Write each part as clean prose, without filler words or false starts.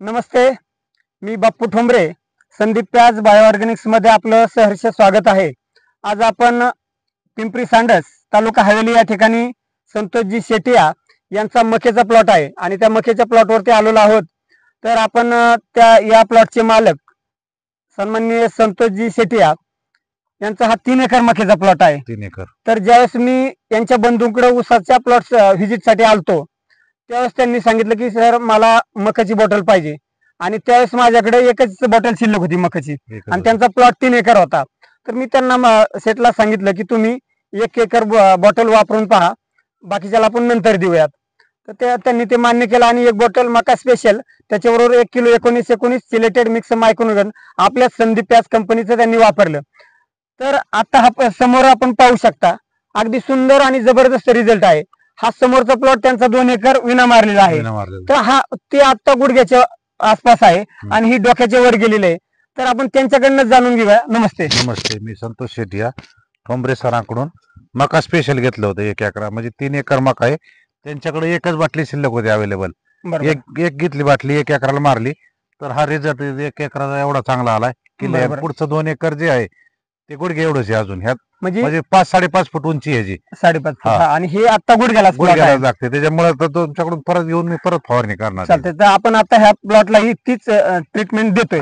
नमस्ते, मी बाप्पू ठोंबरे. संदीप प्याज bio Organics मध्ये आपलं सहर्ष स्वागत आहे. आज आपण पिंपरी सांडस तालुका हवेली या ठिकाणी संतोषजी शेटिया यांचा मक्याचा प्लॉट आहे आणि त्या मक्याच्या प्लॉटवरती आलेलो आहोत. तर आपण या प्लॉटचे मालक सन्माननीय संतोषजी शेटिया यांचा हा 3 एकर मक्याचा प्लॉट आहे. 3 एकर. तर ज्यावेळेस मी यांच्या बंधूंकडे ऊसाच्या प्लॉट व्हिजिटसाठी आलतो त्यावेळेस त्यांनी सांगितलं की सर मला मकाची बॉटल पाहिजे आणि त्यावेळेस माझ्याकडे एकच बॉटल शिल्लक होती मकाची आणि त्यांचा प्लॉट 3 एकर होता. तर मी त्यांना सेटला सांगितलं की तुम्ही 1 एकर बॉटल वापरून पहा, बाकीच्याला आपण नंतर देऊयात. तर त्यांनी ते मान्य केलं आणि 1 बॉटल मका स्पेशल त्याच्याबरोबर 1 किलो 19-19 सिलेटेड मिक्स मायक्रोन्यूटन आपल्या संदीप प्याज कंपनीचं त्यांनी वापरलं. तर आता हा समोर आपण पाहू शकता अगदी सुंदर आणि जबरदस्त रिझल्ट आहे. हा समोरचा प्लॉट त्यांचा 2 एकर विना मारलेला आहे. तर हा ते आता गुडघ्याच्या आसपास आहे आणि ही डोक्याच्या वर गेलेली आहे. तर आपण त्यांच्याकडनं जाणून घेऊया. नमस्ते. नमस्ते, मी संतोष शेटिया ठोंबरे सरांकडून मका स्पेशल घेतलं होतं 1 एकर, म्हणजे 3 एकर मका आहे. त्यांच्याकडे एकच बाटली शिल्लक होती अवेलेबल. एक घेतली बाटली 1 एकराला मारली तर हा रिझल्ट 1 एकराचा एवढा चांगला आलाय की पुढचं 2 एकर जे आहे ते गुडघे एवढंच आहे. अजून ह्यात म्हणजे 5-5.5 फूट उंची आहे जी 5.5 फूट आणि हे आता गुडघ्याला लागते. त्याच्यामुळे तुमच्याकडून परत येऊन मी परत फवारणी करणार. चालते. तर आपण आता ह्या प्लॉटला ही तीच ट्रीटमेंट देतोय.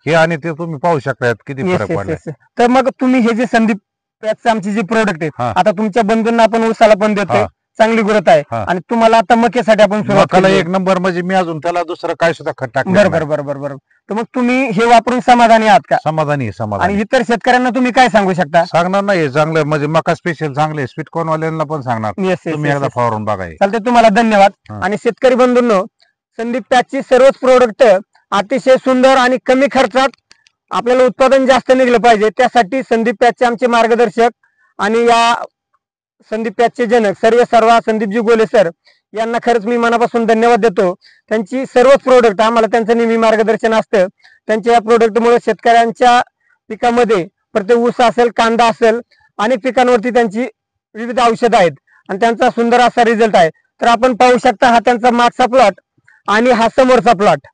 हे आणि ते तुम्ही पाहू शकता किती फरक पडला. तर मग तुम्ही हे जे संदीप प्याजचे आमची जी प्रोडक्ट आहे आता तुमच्या बंधूंना आपण ऊसाला पण देतोय, चांगली ग्रोथ आहे आणि तुम्हाला आता मक्यासाठी आपण मकाला 1 नंबर, म्हणजे मी अजून त्याला दुसरं काय सुद्धा खत टाकलं. बरोबर. तर मग तुम्ही हे वापरून समाधानी आहात का? समाधानी. आणि इतर शेतकऱ्यांना तुम्ही काय सांगू शकता? सांगणार नाही चांगलं, म्हणजे मका स्पेशल चांगले स्वीट कॉर्न वाल्यांना पण सांगणार तुम्ही एकदा फवारून बघा. चालते, तुम्हाला धन्यवाद. आणि शेतकरी बंधूंनो, संदीप प्याजची सर्वच प्रोडक्ट अतिशय सुंदर आणि कमी खर्चात आपल्याला उत्पादन जास्त निघलं पाहिजे त्यासाठी संदीप प्याजचे आमचे मार्गदर्शक आणि या संदीप प्याजचे जनक सर्व संदीपजी गोले सर यांना खरंच मी मनापासून धन्यवाद देतो. त्यांची सर्वच प्रोडक्ट आम्हाला त्यांचं नेहमी मार्गदर्शन असतं. त्यांच्या या प्रोडक्टमुळे शेतकऱ्यांच्या पिकामध्ये प्रत्येक ऊस असेल, कांदा असेल, अनेक पिकांवरती त्यांची विविध औषधं आहेत आणि त्यांचा सुंदर असा रिझल्ट आहे. तर आपण पाहू शकता हा त्यांचा मागचा प्लॉट आणि हा समोरचा प्लॉट.